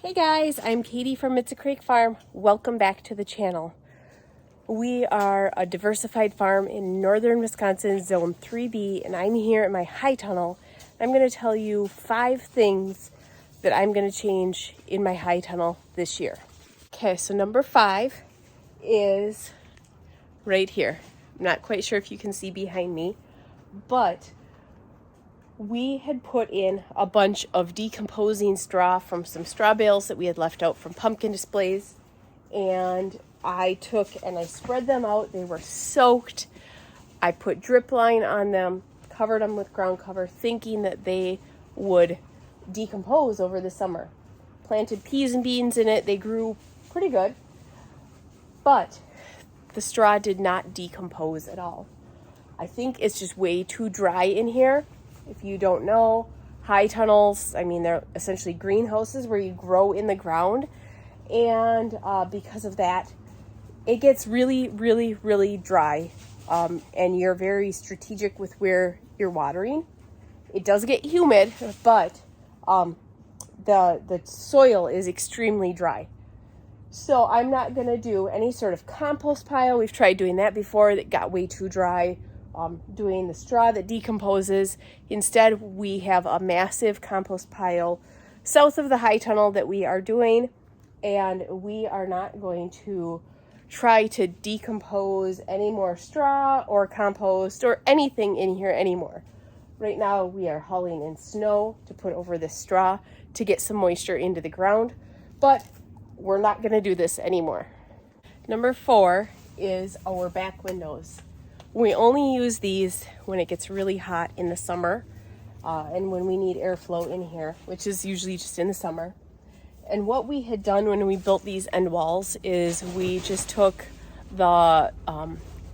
Hey guys, I'm Katie from It's a Creek Farm. Welcome back to the channel. We are a diversified farm in northern Wisconsin, zone 3B, and I'm here at my high tunnel. I'm going to tell you 5 things that I'm going to change in my high tunnel this year. Okay, so number 5 is right here. I'm not quite sure if you can see behind me, but we had put in a bunch of decomposing straw from some straw bales that we had left out from pumpkin displays. And I took and I spread them out. They were soaked. I put drip line on them, covered them with ground cover, thinking that they would decompose over the summer. Planted peas and beans in it. They grew pretty good. But the straw did not decompose at all. I think it's just way too dry in here. If you don't know, high tunnels, they're essentially greenhouses where you grow in the ground. And because of that, it gets really, really, really dry. And you're very strategic with where you're watering. It does get humid, but the soil is extremely dry. So I'm not going to do any sort of compost pile. We've tried doing that before. That got way too dry. Doing the straw that decomposes. Instead, we have a massive compost pile south of the high tunnel that we are doing, and we are not going to try to decompose any more straw or compost or anything in here anymore. Right now, we are hauling in snow to put over this straw to get some moisture into the ground, but we're not going to do this anymore. Number 4 is our back windows. We only use these when it gets really hot in the summer and when we need airflow in here, which is usually just in the summer. And what we had done when we built these end walls is we just took the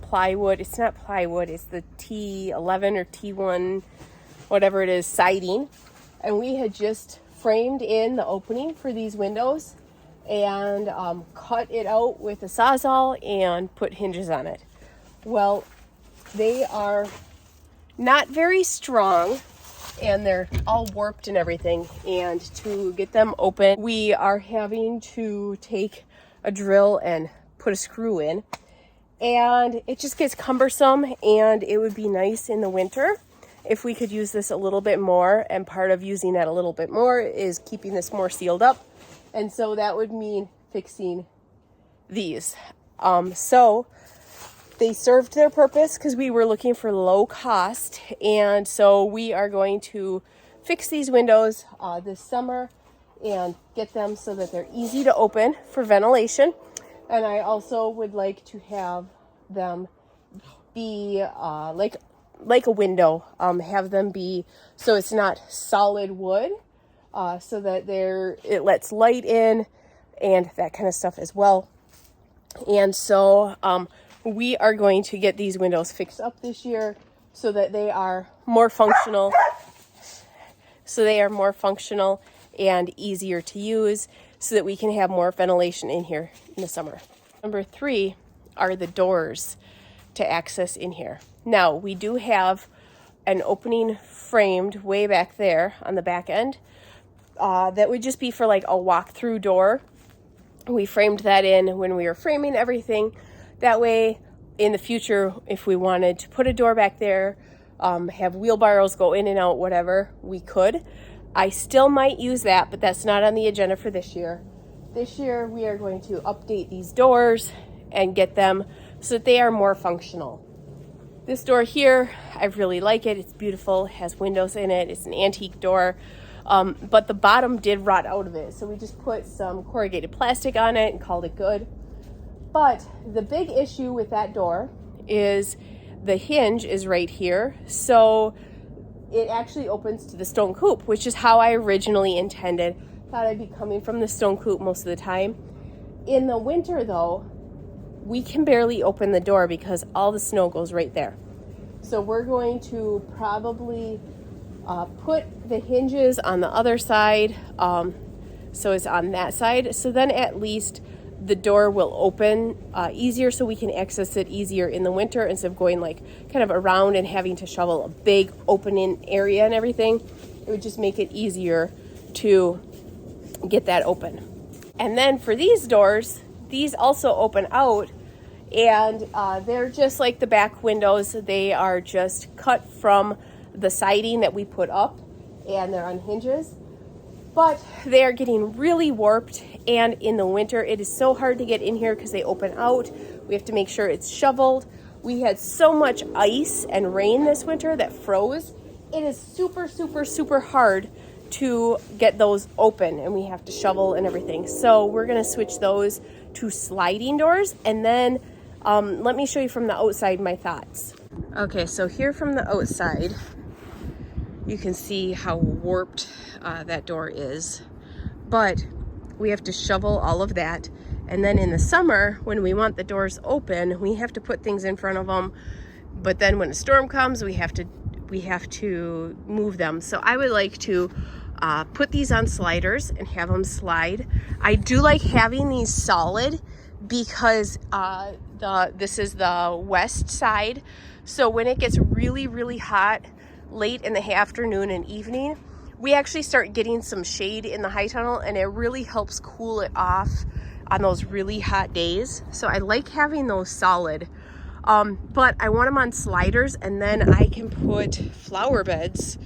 plywood. It's not plywood, it's the T11 or T1, whatever it is, siding. And we had just framed in the opening for these windows and cut it out with a Sawzall and put hinges on it. Well, they are not very strong and they're all warped and everything. And to get them open, we are having to take a drill and put a screw in. And it just gets cumbersome, and it would be nice in the winter if we could use this a little bit more. And part of using that a little bit more is keeping this more sealed up. And so that would mean fixing these. So they served their purpose because we were looking for low cost. And so we are going to fix these windows this summer and get them so that they're easy to open for ventilation. And I also would like to have them be like a window, have them be so it's not solid wood, so that it lets light in and that kind of stuff as well. And so we are going to get these windows fixed up this year so that they are more functional. And easier to use so that we can have more ventilation in here in the summer. Number 3 are the doors to access in here. Now, we do have an opening framed way back there on the back end. That would just be for like a walk-through door. We framed that in when we were framing everything. That way, in the future, if we wanted to put a door back there, have wheelbarrows go in and out, whatever, we could. I still might use that, but that's not on the agenda for this year. This year, we are going to update these doors and get them so that they are more functional. This door here, I really like it. It's beautiful, has windows in it. It's an antique door, but the bottom did rot out of it. So we just put some corrugated plastic on it and called it good. But the big issue with that door is the hinge is right here. So it actually opens to the stone coop, which is how I originally intended. Thought I'd be coming from the stone coop most of the time. In the winter though, we can barely open the door because all the snow goes right there. So we're going to probably put the hinges on the other side. So it's on that side. So then at least the door will open easier so we can access it easier in the winter instead of going like kind of around and having to shovel a big opening area and everything. It would just make it easier to get that open. And then for these doors, these also open out, and they're just like the back windows. They are just cut from the siding that we put up, and they're on hinges. But they are getting really warped, and in the winter it is so hard to get in here because they open out. We have to make sure it's shoveled. We had so much ice and rain this winter that froze. It is super, super, super hard to get those open, and we have to shovel and everything. So we're gonna switch those to sliding doors, and then let me show you from the outside my thoughts. Okay, so here from the outside, you can see how warped that door is, but we have to shovel all of that. And then in the summer, when we want the doors open, we have to put things in front of them. But then when a storm comes, we have to move them. So I would like to put these on sliders and have them slide. I do like having these solid because this is the west side. So when it gets really, really hot late in the afternoon and evening, we actually start getting some shade in the high tunnel, and it really helps cool it off on those really hot days. So I like having those solid, but I want them on sliders, and then I can put flower beds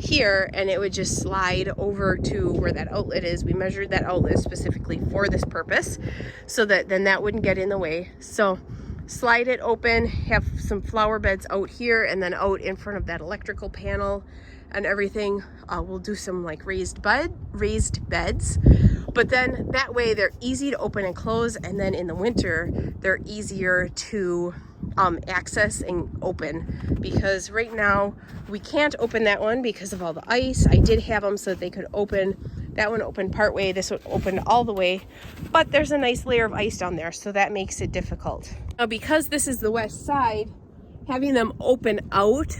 here, and it would just slide over to where that outlet is. We measured that outlet specifically for this purpose, so that then that wouldn't get in the way. So slide it open, have some flower beds out here, and then out in front of that electrical panel and everything. We'll do some like raised beds, but then that way they're easy to open and close, and then in the winter they're easier to access and open, because right now we can't open that one because of all the ice. I did have them so that they could open. That one opened part way, this one opened all the way, but there's a nice layer of ice down there, so that makes it difficult. Now, because this is the west side, having them open out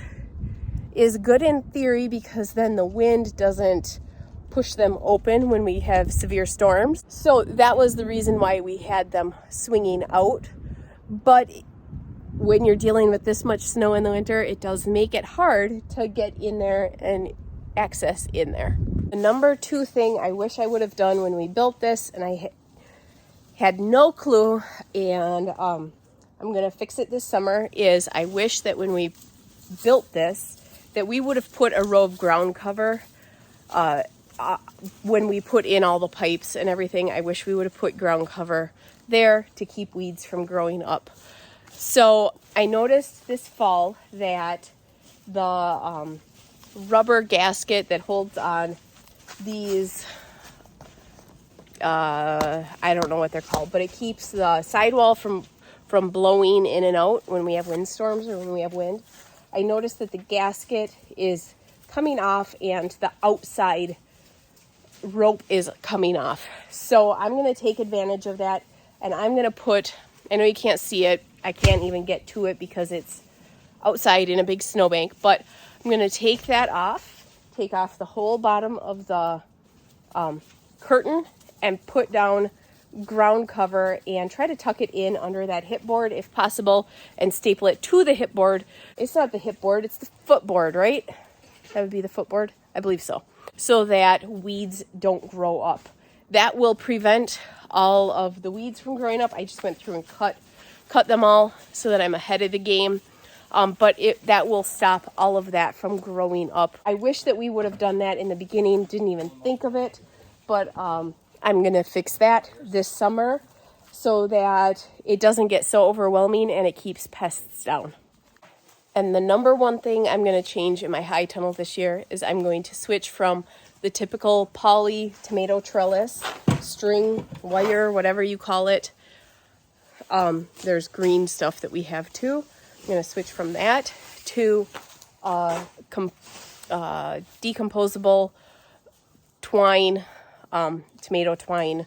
is good in theory, because then the wind doesn't push them open when we have severe storms. So that was the reason why we had them swinging out. But when you're dealing with this much snow in the winter, it does make it hard to get in there and access in there. The number two thing I wish I would have done when we built this, and I had no clue, and I'm gonna fix it this summer, is I wish that when we built this, that we would have put a row of ground cover when we put in all the pipes and everything. I wish we would have put ground cover there to keep weeds from growing up. So I noticed this fall that the rubber gasket that holds on these, I don't know what they're called, but it keeps the sidewall from blowing in and out when we have windstorms or when we have wind. I noticed that the gasket is coming off and the outside rope is coming off. So I'm going to take advantage of that, and I'm going to put, I know you can't see it, I can't even get to it because it's outside in a big snowbank, but I'm going to take that off, take off the whole bottom of the curtain, and put down ground cover and try to tuck it in under that hip board if possible, and staple it to the hip board. It's not the hip board, it's the footboard, right? That would be the footboard, I believe so. So that weeds don't grow up. That will prevent all of the weeds from growing up. I just went through and cut them all so that I'm ahead of the game. But that will stop all of that from growing up. I wish that we would have done that in the beginning, didn't even think of it, but I'm going to fix that this summer so that it doesn't get so overwhelming and it keeps pests down. And the number one thing I'm going to change in my high tunnel this year is I'm going to switch from the typical poly tomato trellis, string, wire, whatever you call it. There's green stuff that we have too. I'm going to switch from that to decomposable twine, tomato twine,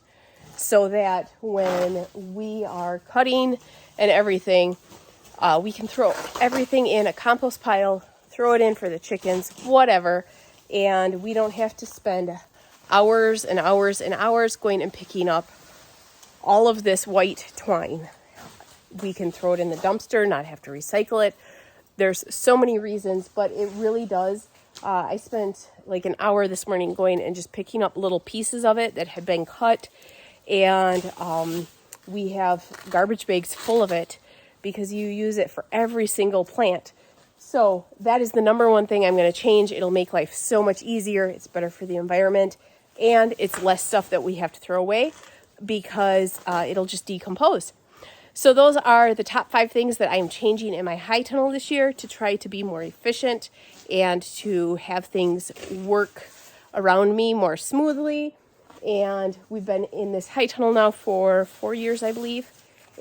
so that when we are cutting and everything, we can throw everything in a compost pile, throw it in for the chickens, whatever, and we don't have to spend hours and hours and hours going and picking up all of this white twine. We can throw it in the dumpster, not have to recycle it. There's so many reasons, but it really does. I spent like an hour this morning going and just picking up little pieces of it that had been cut. And we have garbage bags full of it because you use it for every single plant. So that is the number one thing I'm going to change. It'll make life so much easier. It's better for the environment, and it's less stuff that we have to throw away because it'll just decompose. So those are the top 5 things that I'm changing in my high tunnel this year to try to be more efficient and to have things work around me more smoothly. And we've been in this high tunnel now for 4 years, I believe.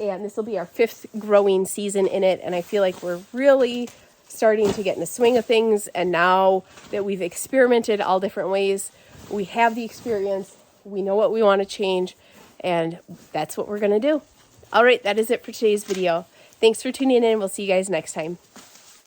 And this will be our 5th growing season in it. And I feel like we're really starting to get in the swing of things. And now that we've experimented all different ways, we have the experience, we know what we want to change, and that's what we're going to do. All right, that is it for today's video. Thanks for tuning in. We'll see you guys next time.